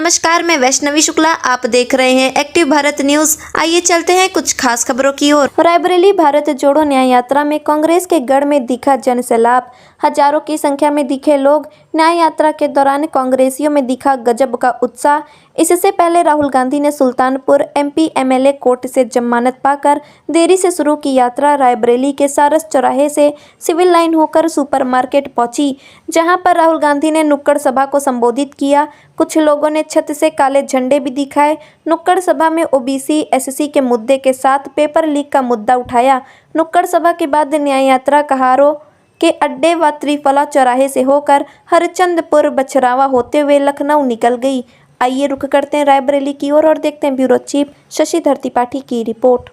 नमस्कार, मैं वैष्णवी शुक्ला। आप देख रहे हैं एक्टिव भारत न्यूज। आइए चलते हैं कुछ खास खबरों की ओर। रायबरेली भारत जोड़ो न्याय यात्रा में कांग्रेस के गढ़ में दिखा जनसैलाब। हजारों की संख्या में दिखे लोग। न्याय यात्रा के दौरान कांग्रेसियों में दिखा गजब का उत्साह। इससे पहले राहुल गांधी ने सुल्तानपुर एमपी एमएलए कोर्ट से जमानत पाकर देरी से शुरू की यात्रा रायबरेली के सारस चौराहे से सिविल लाइन होकर सुपरमार्केट पहुंची, जहां पर राहुल गांधी ने नुक्कड़ सभा को संबोधित किया। कुछ लोगों ने छत से काले झंडे भी दिखाए। नुक्कड़ सभा में ओबीसी एससी के मुद्दे के साथ पेपर लीक का मुद्दा उठाया। नुक्कड़ सभा के बाद न्याय यात्रा कहारो के अड्डे व त्रिफला चौराहे से होकर हरचंदपुर बछरावा होते हुए लखनऊ निकल गई। आइए रुक करते हैं रायबरेली की ओर और देखते हैं ब्यूरो चीफ शशिधर त्रिपाठी की रिपोर्ट।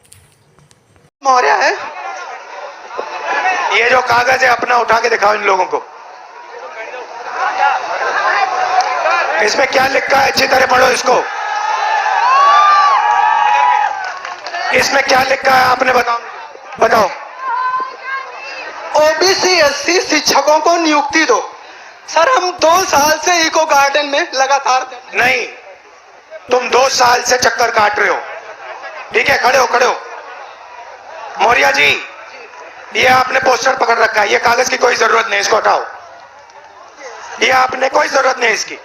मौर्य है, ये जो कागज है अपना उठा के दिखाओ इन लोगों को। इसमें क्या लिखा है, अच्छी तरह पढ़ो इसको। इसमें क्या लिखा है आपने बताओ। ओबीसी एससी शिक्षकों को नियुक्ति दो। सर, हम 2 साल से इको गार्डन में लगातार नहीं, तुम 2 साल से चक्कर काट रहे हो। ठीक है, खड़े हो। मौर्य जी, ये आपने पोस्टर पकड़ रखा है, ये कागज की कोई जरूरत नहीं, इसको हटाओ। ये आपने कोई जरूरत नहीं इसकी।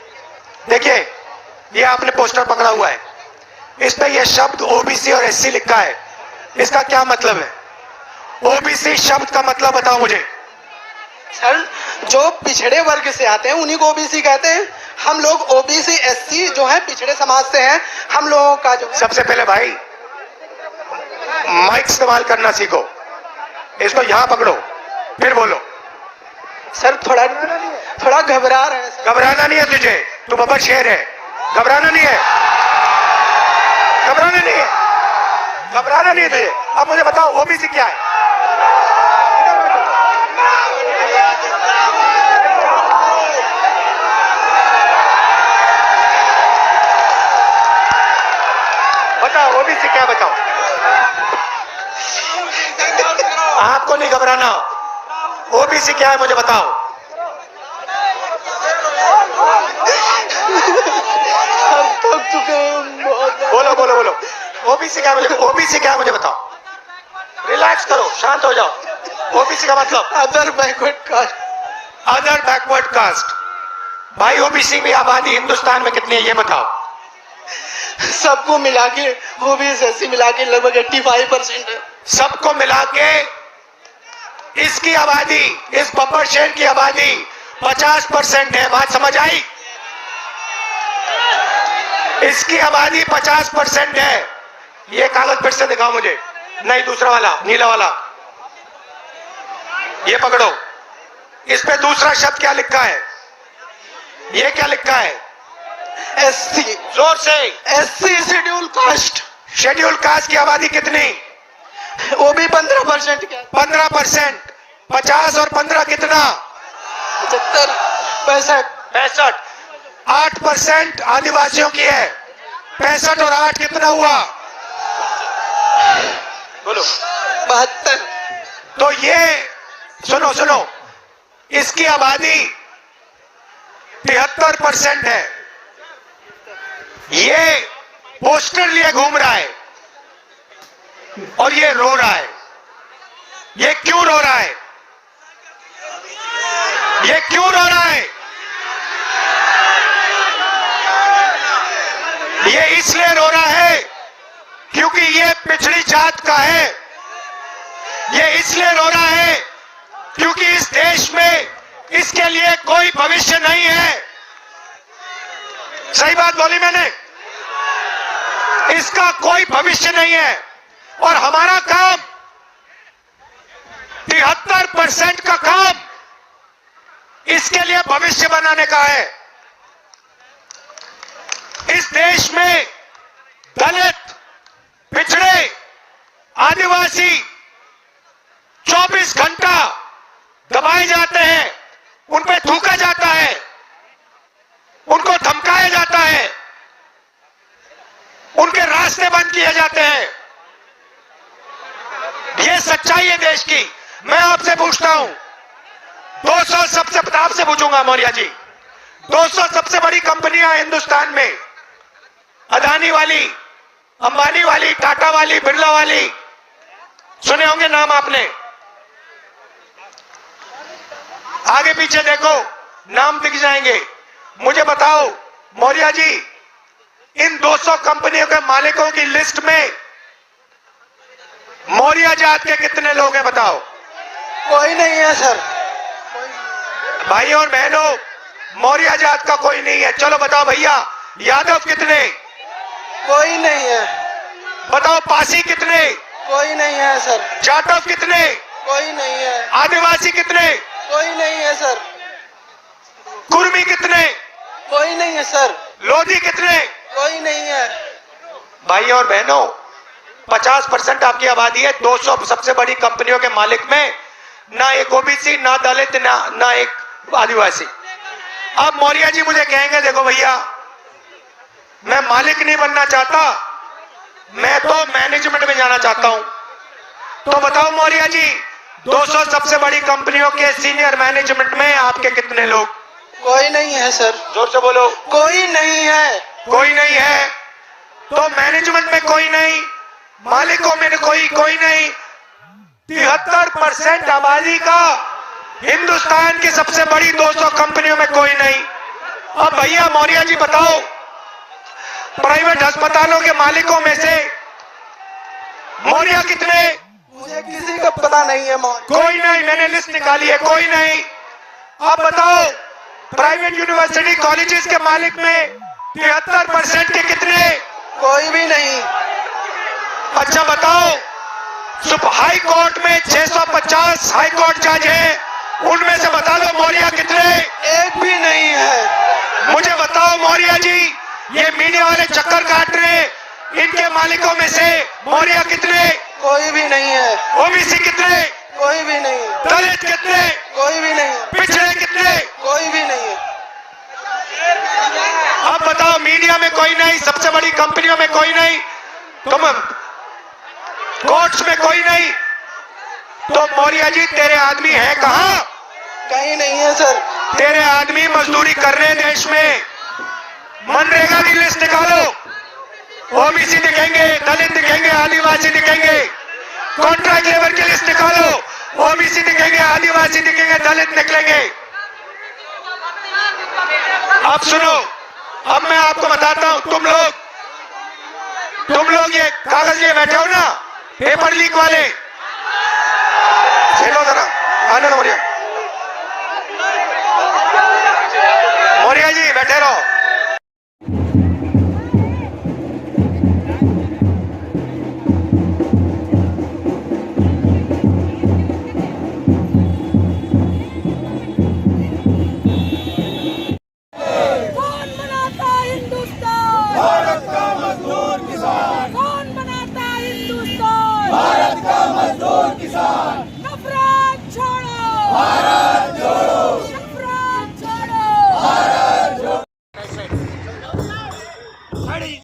देखिए, ये आपने पोस्टर पकड़ा हुआ है, इस पे ये शब्द ओबीसी और एससी लिखा है। इसका क्या मतलब है? ओबीसी शब्द का मतलब बताओ मुझे। सर, जो पिछड़े वर्ग से आते हैं उन्हीं को ओबीसी कहते हैं। हम लोग ओबीसी एससी जो है पिछड़े समाज से हैं। हम लोगों का जो सबसे पहले भाई माइक इस्तेमाल करना सीखो। इसको यहां पकड़ो, फिर बोलो। सर, थोड़ा घबरा रहे हैं। घबराना नहीं है तुझे, तू बब्बर शेर है। घबराना नहीं है तुझे। अब मुझे बताओ ओबीसी क्या है? बताओ ओबीसी क्या, बताओ। आपको नहीं घबराना, ओबीसी क्या है मुझे बताओ। थक चुके हैं बहुत। बोलो। ओबीसी क्या है मुझे बताओ। रिलैक्स करो, शांत हो जाओ। ओबीसी का मतलब अदर बैकवर्ड कास्ट। भाई, ओबीसी की आबादी हिंदुस्तान में कितनी है ये बताओ। सबको मिला के ओबीसी एससी मिला के लगभग 85% है। सबको मिला के इसकी आबादी, इस बब्बर शेर की आबादी 50% है। बात समझ आई? इसकी आबादी 50% है। ये कागज फिर से दिखाओ मुझे। नहीं, दूसरा वाला, नीला वाला, ये पकड़ो। इस पे दूसरा शब्द क्या लिखा है? ये क्या लिखा है? एससी। जोर से। SC schedule caste. Schedule caste की आबादी कितनी? वो भी 15%। 15%। 50 और 15 कितना? 75, 65। 8% आदिवासियों की है। 65 और 8 कितना हुआ? बोलो। 72। तो ये सुनो, इसकी आबादी 73% है। ये पोस्टर लिए घूम रहा है और ये रो रहा है। ये क्यों रो रहा है? ये इसलिए रो रहा है क्योंकि ये पिछड़ी जात का है। ये इसलिए रो रहा है क्योंकि इस देश में इसके लिए कोई भविष्य नहीं है। सही बात बोली मैंने? इसका कोई भविष्य नहीं है और हमारा काम 73% का काम इसके लिए भविष्य बनाने का है। इस देश में दलित, पिछड़े, आदिवासी 24 घंटा दबाए जाते हैं, उन पे थूका जाता है, उनको धमकाया जाता है, उनके रास्ते बंद किए जाते हैं। ये सच्चाई है देश की। मैं आपसे पूछता हूं, 200 सबसे आपसे पूछूंगा मौर्य जी, 200 सबसे बड़ी कंपनियां हिंदुस्तान में अदानी वाली, अंबानी वाली, टाटा वाली, बिरला वाली, सुने होंगे नाम आपने। आगे पीछे देखो, नाम दिख जाएंगे। मुझे बताओ मौर्य जी, इन 200 कंपनियों के मालिकों की लिस्ट में मौर्य जात के कितने लोग हैं बताओ? कोई नहीं है सर। भाइयों और बहनों, मौर्य जात का कोई नहीं है। चलो बताओ भैया, यादव कितने? कोई नहीं है। बताओ पासी कितने? कोई नहीं है सर। जाटव कितने? कोई नहीं है। आदिवासी कितने? कोई नहीं है सर। कुर्मी कितने? कोई नहीं है सर। लोधी कितने? कोई नहीं है। भाइयों और बहनों, 50% आपकी आबादी है। 200 सबसे बड़ी कंपनियों के मालिक में ना एक ओबीसी, ना दलित, ना एक आदिवासी। अब मौर्य जी मुझे कहेंगे देखो भैया, मैं मालिक नहीं बनना चाहता, मैं तो मैनेजमेंट में जाना चाहता हूं। तो बताओ मौर्य जी, 200 सबसे बड़ी कंपनियों के सीनियर मैनेजमेंट में आपके कितने लोग? कोई नहीं है सर। जोर से बोलो। कोई नहीं है। कोई नहीं है। तो मैनेजमेंट में कोई नहीं, मालिकों में कोई नहीं। 73% आबादी का हिंदुस्तान की सबसे बड़ी 200 कंपनियों में कोई नहीं। अब भैया मौर्य जी बताओ, प्राइवेट अस्पतालों के मालिकों में से मौर्य कितने? मुझे किसी का पता नहीं है मौर्य। कोई नहीं। मैंने लिस्ट निकाली है, कोई नहीं। अब बताओ, प्राइवेट यूनिवर्सिटी कॉलेजेस के मालिक में 73% के कितने? कोई भी नहीं। अच्छा बताओ, हाई कोर्ट में 650 हाई कोर्ट जज हैं, उनमें से बता दो मौर्य कितने? एक भी नहीं है। मुझे बताओ मौर्य जी, ये मीडिया वाले चक्कर काट रहे हैं, इनके मालिकों में से मौर्य कितने? कोई भी नहीं है। ओबीसी कितने? कोई भी नहीं। दलित कितने? कोई भी नहीं। पिछड़े कितने? कोई भी नहीं है। अब बताओ, मीडिया में कोई नहीं, सबसे बड़ी कंपनियों में कोई नहीं, तुम कोर्ट्स में कोई नहीं, तो मौर्य जी तेरे आदमी है कहां? कहीं नहीं है सर। तेरे आदमी मजदूरी कर रहे हैं देश में। मनरेगा की लिस्ट निकालो, ओबीसी दिखेंगे, दलित दिखेंगे, आदिवासी दिखेंगे। कॉन्ट्रैक्ट लेबर की लिस्ट निकालो, ओबीसी दिखेंगे, आदिवासी दिखेंगे, दलित निकलेंगे। अब सुनो, अब मैं आपको बताता हूं, तुम लोग ये कागज लिए बैठे हो ना, पेपर लीक वाले, चलो जरा आने दो मौर्य। मौर्य जी बैठे रहो।